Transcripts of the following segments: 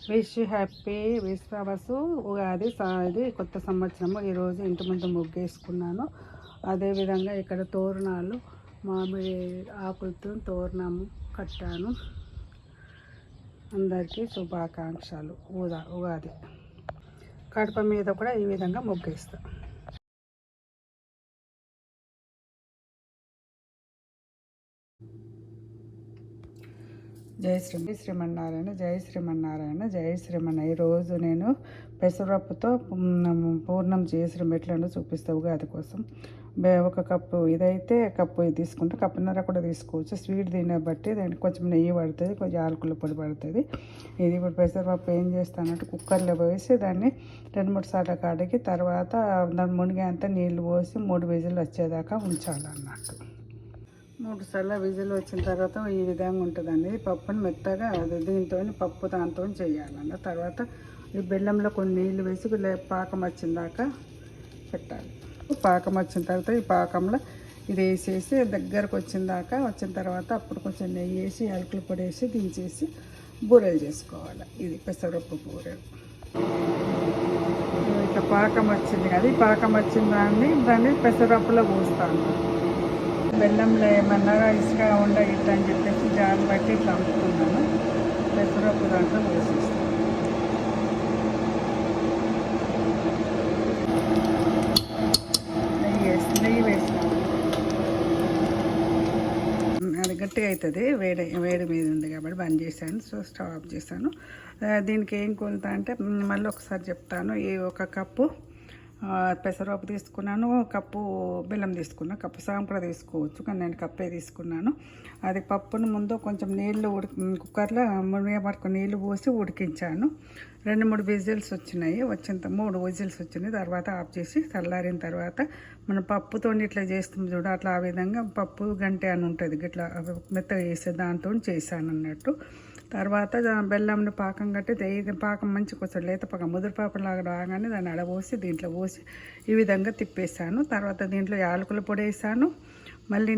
Wish happy Vishwavasu Ugadi ఇది కొత్త సంవత్సరము. ఈరోజు ఇంటి ముందు ముగ్గేసుకున్నాను. అదేవిధంగా ఇక్కడ తోరణాలు మామిడి ఆకులతో తోరణము కట్టాను. అందరికీ శుభాకాంక్షలు. ఉగాది కడప మీద కూడా ఈ విధంగా ముగ్గేస్తాను. జై శ్రీమన్నారాయణ, జై శ్రీమన్నారాయణ, జై శ్రీమన్నారాయణ. ఈరోజు నేను పెసరపప్పుతో పూర్ణం చేసిన ఎట్లనో చూపిస్తా ఉగాది కోసం. ఒక కప్పు ఇదైతే కప్పు ఇది తీసుకుంటే కప్పున్నర కూడా తీసుకోవచ్చు. స్వీట్ తినే బట్టి దానికి కొంచెం నెయ్యి పడుతుంది, కొంచెం ఆలుకుల పొడి పడుతుంది. ఇది ఇప్పుడు పెసరపప్పు ఏం చేస్తానంటే కుక్కర్లో వేసి దాన్ని 2-3 సార్లు కడిగి తర్వాత దాన్ని మునిగేంత నీళ్ళు పోసి 3 విజిల్ వచ్చేదాకా ఉంచాలన్నట్టు. 3 సార్లు విజిల్ వచ్చిన తర్వాత ఈ విధంగా ఉంటుందండి. పప్పుని మెత్తగా దీంతో పప్పు దాంతో చేయాలన్న తర్వాత ఈ బెల్లంలో కొన్ని నీళ్ళు వేసి పాకం వచ్చిన దాకా పెట్టాలి. పాకం వచ్చిన తర్వాత ఈ పాకంలో ఇది వేసేసి దగ్గరకు వచ్చిన తర్వాత అప్పుడు కొంచెం నెయ్యి వేసి యాలకుల పొడి వేసి దించేసి బూరెలు చేసుకోవాలి. ఇది పెసరపప్పు బూరెలు. ఇట్లా పాకం వచ్చింది కదా, ఈ పాకం వచ్చిన దాన్ని పెసరపప్పులో పోస్తాను. బెల్లంలో ఏమన్నా ఇసుక ఉండగిద్దా అని చెప్పేసి జాలు బట్టి ఇట్లా అమ్ముతున్నాను. పెసరపప్పు దాంట్లో పోసేస్తాను. నెయ్యి వేస్తాను. అది గట్టిగా అవుతుంది. వేడి మీద ఉంది కాబట్టి బంద్ చేశాను. సో స్టవ్ ఆఫ్ చేశాను. దీనికి ఏం కొలుతా అంటే మళ్ళీ ఒకసారి చెప్తాను. ఈ 1 కప్పు పెసరపప్పు తీసుకున్నాను, కప్పు బెల్లం తీసుకున్నాను. కప్పు సగం కూడా తీసుకోవచ్చు, కానీ నేను కప్పే తీసుకున్నాను. అది పప్పును ముందు కొంచెం నీళ్ళు కుక్కర్లో పట్టుకుని నీళ్ళు పోసి ఉడికించాను. 2-3 విజిల్స్ వచ్చినాయి. 3 విజిల్స్ వచ్చినాయి. తర్వాత ఆఫ్ చేసి చల్లారిన తర్వాత మనం పప్పుతో ఇట్లా చేస్తాం చూడ, అట్లా ఆ విధంగా పప్పు గంటె అని ఉంటుంది, ఇట్లా మెత్తగా వేసే దాంతో చేశాను అన్నట్టు. తర్వాత బెల్లంని పాకం కట్టి పాకం మంచి కొంచెం లేత పాకం ముదురుపాపలాగా రాగానే దాన్ని అడబోసి దీంట్లో పోసి ఈ విధంగా తిప్పేసాను. తర్వాత దీంట్లో యాలకుల పొడి వేసాను. మళ్ళీ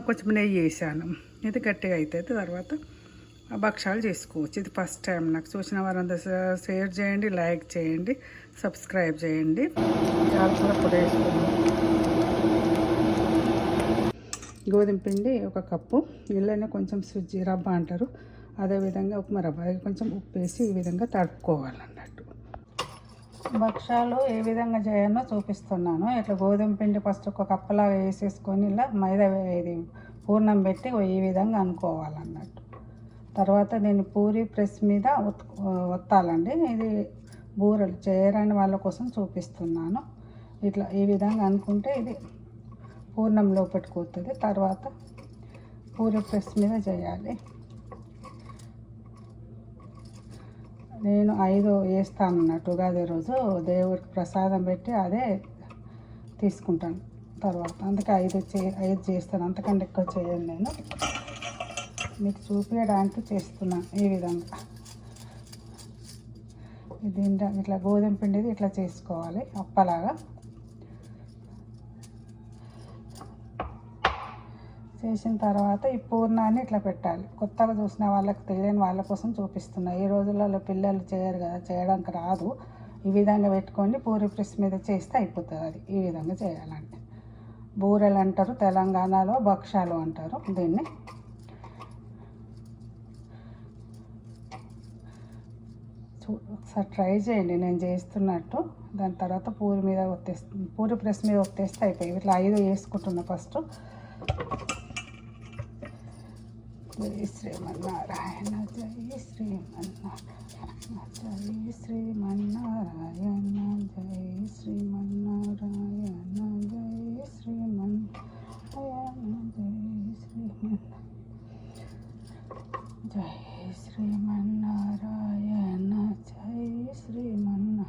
కొంచెం నెయ్యి వేసాను. ఇది గట్టిగా అవుతుంది. తర్వాత భక్షాలు చేసుకోవచ్చు. ఇది ఫస్ట్ టైం. నాకు చూసిన వారంతా షేర్ చేయండి, లైక్ చేయండి, సబ్స్క్రైబ్ చేయండి. యాలకుల పొడి వేసుకున్నాను. గోధుమ పిండి 1 కప్పు, ఇళ్ళనే కొంచెం సుజ్జి రవ్వ అంటారు, అదేవిధంగా ఉప్మా రవ్వ కొంచెం ఉప్పు వేసి ఈ విధంగా తడుపుకోవాలన్నట్టు. భక్షాలు ఏ విధంగా చేయాలో చూపిస్తున్నాను. ఇట్లా గోధుమ పిండి ఫస్ట్ 1 కప్పులాగా వేసేసుకొని ఇలా మైదా ఇది పూర్ణం పెట్టి ఈ విధంగా అనుకోవాలన్నట్టు. తర్వాత దీన్ని పూరి ప్రెస్ మీద ఒత్తాలండి. ఇది బూరెలు చేయరాని వాళ్ళ కోసం చూపిస్తున్నాను. ఇట్లా ఈ విధంగా అనుకుంటే ఇది పూర్ణంలో పెట్టుకోతుంది. తర్వాత పూరి ప్రెస్ మీద చేయాలి. నేను 5 వేస్తాను అన్నట్టు. ఉగాది రోజు దేవుడికి ప్రసాదం పెట్టి అదే తీసుకుంటాను తర్వాత. అందుకే 5 చేస్తాను, అంతకంటే ఎక్కువ చేయను. నేను మీకు చూపించడానికి చేస్తున్నాను. ఈ విధంగా దీంట్లో ఇట్లా గోధుమ పిండిది ఇట్లా చేసుకోవాలి అప్పలాగా. చేసిన తర్వాత ఈ పూర్ణాన్ని ఇట్లా పెట్టాలి. కొత్తగా చూసిన వాళ్ళకి తెలియని వాళ్ళ కోసం చూపిస్తున్నా. ఈ రోజులలో పిల్లలు చేయరు కదా, చేయడానికి రాదు. ఈ విధంగా పెట్టుకొని పూరి ప్రెస్ మీద చేస్తే అయిపోతుంది. అది ఈ విధంగా చేయాలంటే బూరెలు అంటారు, తెలంగాణలో భక్షాలు అంటారు దీన్ని. ఒకసారి ట్రై చేయండి నేను చేస్తున్నట్టు. దాని తర్వాత పూరి ప్రెస్ మీద ఒత్తేస్తే అయిపోయి. ఇట్లా 5 వేసుకుంటున్నా ఫస్ట్. జై శ్రీమన్నారాయణ, జై శ్రీమన్నారాయణ, జై శ్రీమన్నారాయణ, జై శ్రీమన్నారాయణ, జై శ్రీమన్నారాయణ, జై శ్రీమన్నారాయణ, జై శ్రీమన్నారాయణ.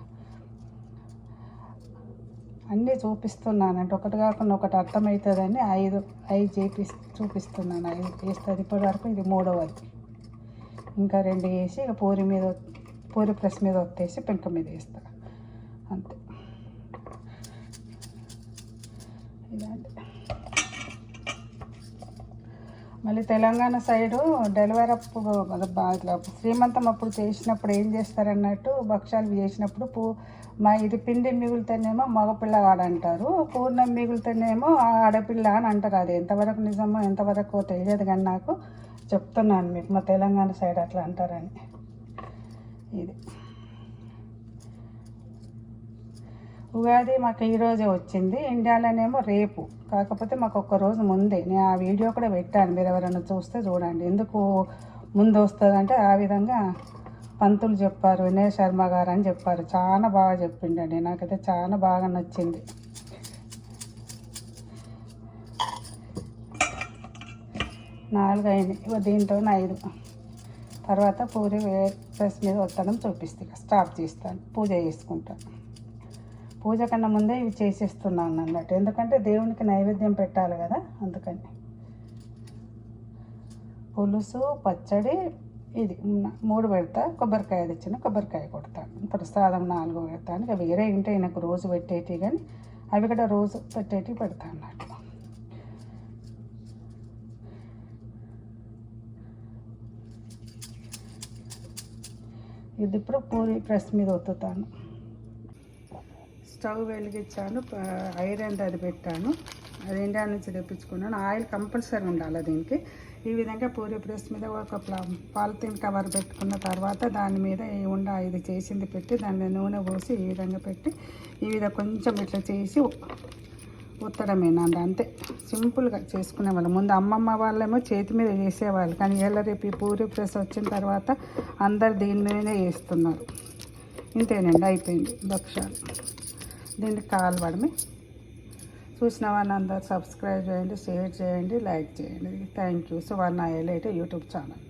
అన్నీ చూపిస్తున్నానంటే ఒకటి కాకుండా ఒకటి అర్థమవుతుందని 5 చూపిస్తున్నాను. 5 వేస్తుంది ఇప్పటి వరకు. ఇది 3వది. ఇంకా 2 వేసి ఇక పూరి ప్రెస్ మీద ఒత్తేసి పెంక మీద వేస్తా అంతే. ఇలాంటి మళ్ళీ తెలంగాణ సైడు డెలివరీ అప్పుడు ఇట్లా శ్రీమంతం అప్పుడు చేసినప్పుడు ఏం చేస్తారన్నట్టు భక్షాలు చేసినప్పుడు ఇది పిండి మిగులుతేనేమో మగపిల్లవాడు అంటారు, పూర్ణం మిగులుతేనేమో ఆడపిల్ల అని అంటారు. అది ఎంతవరకు నిజమో ఎంతవరకు తెలియదు కానీ నాకు చెప్తున్నాను మీకు, మా తెలంగాణ సైడ్ అట్లా అంటారని. ఇది ఉగాది మాకు ఈరోజే వచ్చింది, ఇండియాలోనేమో రేపు. కాకపోతే మాకు ఒక్కరోజు ముందే. నేను ఆ వీడియో కూడా పెట్టాను, మీరు ఎవరైనా చూస్తే చూడండి. ఎందుకు ముందు వస్తుందంటే ఆ విధంగా పంతులు చెప్పారు, వినయ్ శర్మ గారు అని చెప్పారు. చాలా బాగా చెప్పిండండి, నాకైతే చాలా బాగా నచ్చింది. నాలుగు అయినాయి, దీంతో 5. తర్వాత పూరి ప్రెస్ మీద ఒత్తడం చూపిస్తాను, స్టాప్ చేస్తాను, పూజ చేసుకుంటాను. పూజ కన్నా ముందే ఇవి చేసేస్తున్నాను అన్నట్టు, ఎందుకంటే దేవునికి నైవేద్యం పెట్టాలి కదా, అందుకని. పులుసు, పచ్చడి ఇది 3 పెడతా, కొబ్బరికాయ తెచ్చిన కొబ్బరికాయ కొడతాను, ప్రసాదం 4 పెడతాను. ఇక వేరే ఉంటే నాకు రోజు పెట్టేటి, కానీ అవి కూడా రోజు పెట్టేటి పెడతాను అన్నట్టు. ఇది ఇప్పుడు పూరి ప్రెస్ మీద ఒత్తుతాను. స్టవ్ వెలిగించాను, ఐరన్ అది పెట్టాను, అది ఇండియా నుంచి తెప్పించుకున్నాను. ఆయిల్ కంపల్సరీ ఉండాలి దీనికి. ఈ విధంగా పూరి ప్రెస్ మీద ఒక పాలిథిన్ కవర్ పెట్టుకున్న తర్వాత దాని మీద ఇది చేసింది పెట్టి దాని మీద నూనె పోసి ఈ విధంగా పెట్టి ఈ విధంగా కొంచెం ఇట్లా చేసి ఉత్తడమేనండి, అంతే. సింపుల్గా చేసుకునేవాళ్ళు. ముందు అమ్మమ్మ వాళ్ళేమో చేతి మీద చేసేవాళ్ళు, కానీ రేపు ఈ పూరి ప్రెస్ వచ్చిన తర్వాత అందరు దీని మీదనే చేస్తున్నారు. ఇంతేనండి, అయిపోయింది భక్షాలు. దీన్ని కాల్వడమే. చూసిన వాళ్ళని అందరూ సబ్స్క్రైబ్ చేయండి, షేర్ చేయండి, లైక్ చేయండి. Thank you. Suvarna elite YouTube channel.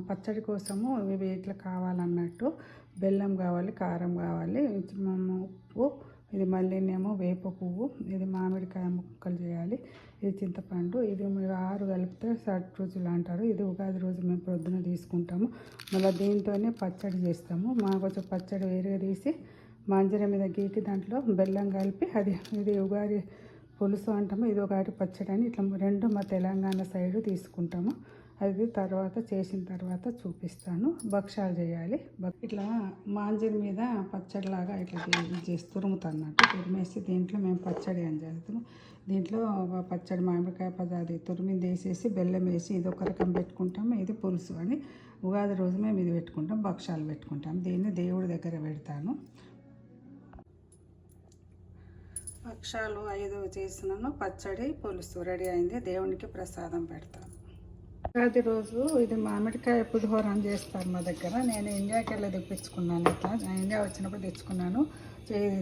పచ్చడి కోసము ఇవి ఇట్లా కావాలన్నట్టు బెల్లం కావాలి, కారం కావాలి, ఉప్పు, ఇది మళ్ళీనేమో వేప పువ్వు, ఇది మామిడికాయ ముక్కలు చేయాలి, ఇది చింతపండు, ఇది 6 కలిపితే షడ్రుచులు అంటారు. ఇది ఉగాది రోజు మేము ప్రొద్దున తీసుకుంటాము. మళ్ళీ దీంతోనే పచ్చడి చేస్తాము. మాకు కొంచెం పచ్చడి వేరుగా తీసి మంజర మీద గీకి దాంట్లో బెల్లం కలిపి ఇది ఉగాది పులుసు అంటాము, ఇది ఉగాది పచ్చడి అని ఇట్లా 2 మా తెలంగాణ సైడు తీసుకుంటాము. అది తర్వాత చేసిన తర్వాత చూపిస్తాను. భక్షాలు చేయాలి. ఇట్లా మాంజరి మీద పచ్చడిలాగా ఇట్లా చేసి తురుముతున్నట్టు తురిమేసి దీంట్లో మేము పచ్చడి అని చేస్తాము. దీంట్లో పచ్చడి మామిడికాయ పదాది తురిమింది వేసేసి బెల్లం వేసి ఇది ఒక రకం పెట్టుకుంటాము. ఇది పులుసు అని ఉగాది రోజు మేము ఇది పెట్టుకుంటాం, భక్షాలు పెట్టుకుంటాం. దీన్ని దేవుడి దగ్గర పెడతాను. భక్షాలు 5 చేసినాను, పచ్చడి పులుసు రెడీ అయింది. దేవునికి ప్రసాదం పెడతాను. ఉగాది రోజు ఇది మామిడికాయ పులిహోర అని చేస్తారు మా దగ్గర. నేను ఇండియాకి వెళ్ళి తెప్పించుకున్నాను, ఇట్లా ఇండియా వచ్చినప్పుడు తెచ్చుకున్నాను.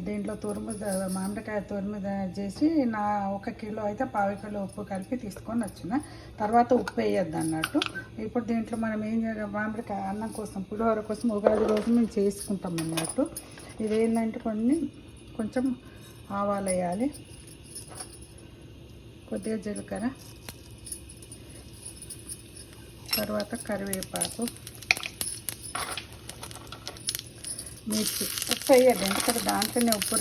దీంట్లో మామిడికాయ తురుము చేసి 1 కిలో అయితే 1/4 కిలో ఉప్పు కలిపి తీసుకొని వచ్చిన. తర్వాత ఉప్పు వేయద్దు అన్నట్టు. ఇప్పుడు దీంట్లో మనం ఏం చేయాలి, మామిడికాయ అన్నం కోసం పులిహోర కోసం ఉగాది రోజు మేము చేసుకుంటాం అన్నట్టు. ఇది ఏంటంటే కొంచెం ఆవాలు వేయాలి, కొద్దిగా జీలకర్ర, తర్వాత కరివేపాకు, మిర్చి. ఉప్పు వేయద్దు, ఎందుకంటే దాంట్లోనే ఉప్పు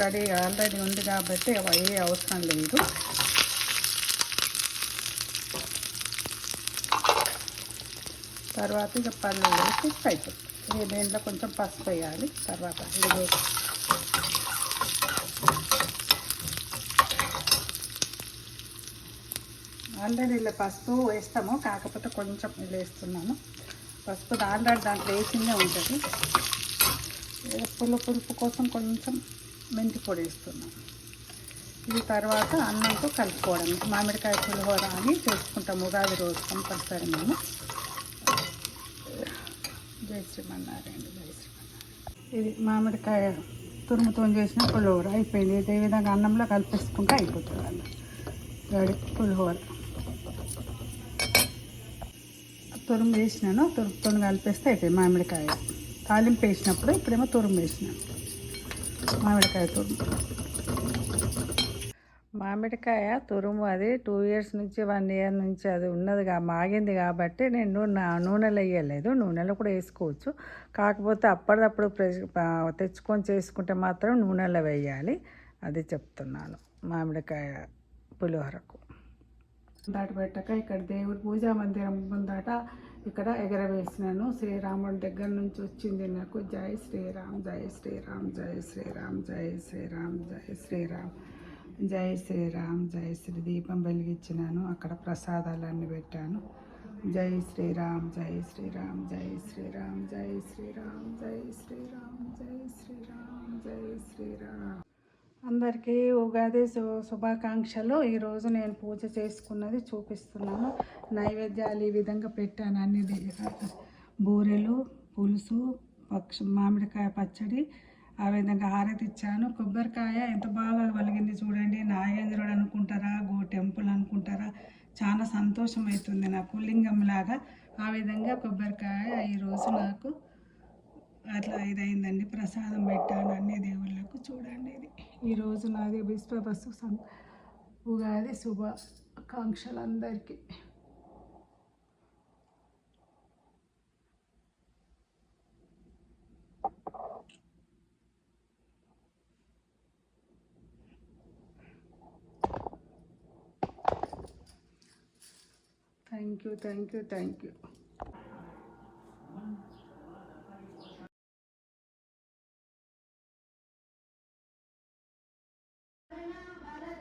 ఆల్రెడీ ఉంది కాబట్టి ఏ అవసరం లేదు. తర్వాత ఇక పల్లీలు వేసి అయిపోతుంది. దీంట్లో కొంచెం పసుపు వేయాలి. తర్వాత ఇది ఆల్రెడీ ఇలా పసుపు వేస్తాము, కాకపోతే కొంచెం వేస్తున్నాను. పసుపు దాంట్లో వేసిందే ఉంటుంది. పులుపు కోసం కొంచెం మెంతి పొడి వేస్తున్నాం. ఇది తర్వాత అన్నంతో కలుపుకోవడం. మామిడికాయ పులిహోర అని చేసుకుంటాం ఉగాది రోజు కంపల్సరీ మేము. జై శ్రీమన్నారాయణ, జై శ్రీమన్నారాయణ. ఇది మామిడికాయ తురుముతో చేసిన పులిహోర అయిపోయింది. ఇదే విధంగా అన్నంలో కలిపేసుకుంటే అయిపోతుంది అన్నం రెడీ. పులిహోర తురుము వేసినాను, తురుముతో కలిపేస్తే అయిపోయింది మామిడికాయ. తాలింపు వేసినప్పుడు ఇప్పుడేమో తురుము వేసినాను, మామిడికాయ తురుము. మామిడికాయ తురుము అది 2 years నుంచి 1 year నుంచి అది ఉన్నదిగా మాగింది కాబట్టి నేను నూనెలో వేయలేదు. నూనెలో కూడా వేసుకోవచ్చు, కాకపోతే అప్పటిదప్పుడు తెచ్చుకొని చేసుకుంటే మాత్రం నూనెలో వేయాలి. అది చెప్తున్నాను మామిడికాయ పులిహోరకు. దాటి పెట్టక ఇక్కడ దేవుడి పూజా మందిరం ముందట ఇక్కడ ఎగరవేసినాను. శ్రీరాముడి దగ్గర నుంచి వచ్చింది నాకు. జై శ్రీరామ్, జై శ్రీరామ్, జై శ్రీరామ్, జై శ్రీరామ్, జై శ్రీరామ్, జై శ్రీరామ్, జై శ్రీ. దీపం వెలిగించినాను, అక్కడ ప్రసాదాలన్నీ పెట్టాను. జై శ్రీరామ్, జై శ్రీరామ్, జై శ్రీరామ్, జై శ్రీరామ్, జై శ్రీరామ్, జై శ్రీరామ్, జై శ్రీరామ్. అందరికీ ఉగాది శుభాకాంక్షలు. ఈరోజు నేను పూజ చేసుకున్నది చూపిస్తున్నాను. నైవేద్యాలు ఈ విధంగా పెట్టాను. అన్ని బూరెలు, పులుసు, మామిడికాయ పచ్చడి, ఆ విధంగా హారతి ఇచ్చాను. కొబ్బరికాయ ఎంత బాగా వెలిగింది చూడండి. నాగేంద్రుడు అనుకుంటారా, టెంపుల్ అనుకుంటారా, చాలా సంతోషం అవుతుంది నాకు, లింగంలాగా. ఆ విధంగా కొబ్బరికాయ ఈరోజు నాకు అట్లా ఇదైందండి. ప్రసాదం పెట్టాను అన్ని దేవుళ్ళకు. చూడండి, ఇది ఈరోజు నాది విశ్వవసు ఉగాది శుభాకాంక్షలు అందరికీ. Thank you, thank you, thank you.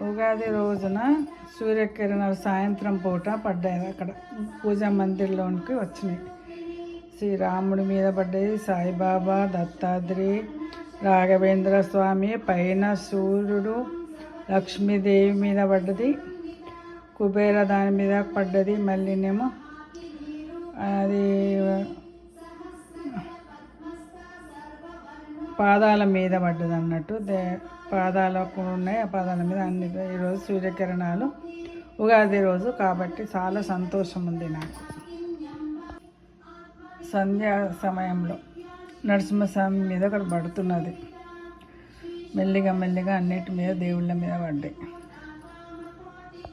Ugadi రోజున సూర్యకిరణాలు సాయంత్రం పూట పడ్డాయి. అక్కడ పూజా మందిర్లోనికి వచ్చినాయి. శ్రీరాముడి మీద పడ్డది, సాయిబాబా, దత్తాత్రి, రాఘవేంద్ర స్వామి, పైన సూర్యుడు, లక్ష్మీదేవి మీద పడ్డది, కుబేర దాని మీద పడ్డది, మళ్ళీనేమో అది పాదాల మీద పడ్డది అన్నట్టు. పాదాలకు ఉన్నాయి, ఆ పాదాల మీద అన్ని. ఈరోజు సూర్యకిరణాలు ఉగాది రోజు కాబట్టి చాలా సంతోషం ఉంది నాకు. సంధ్యా సమయంలో నరసింహస్వామి మీద అక్కడ పడుతున్నది. మెల్లిగా మెల్లిగా అన్నిటి మీద దేవుళ్ళ మీద పడ్డాయి.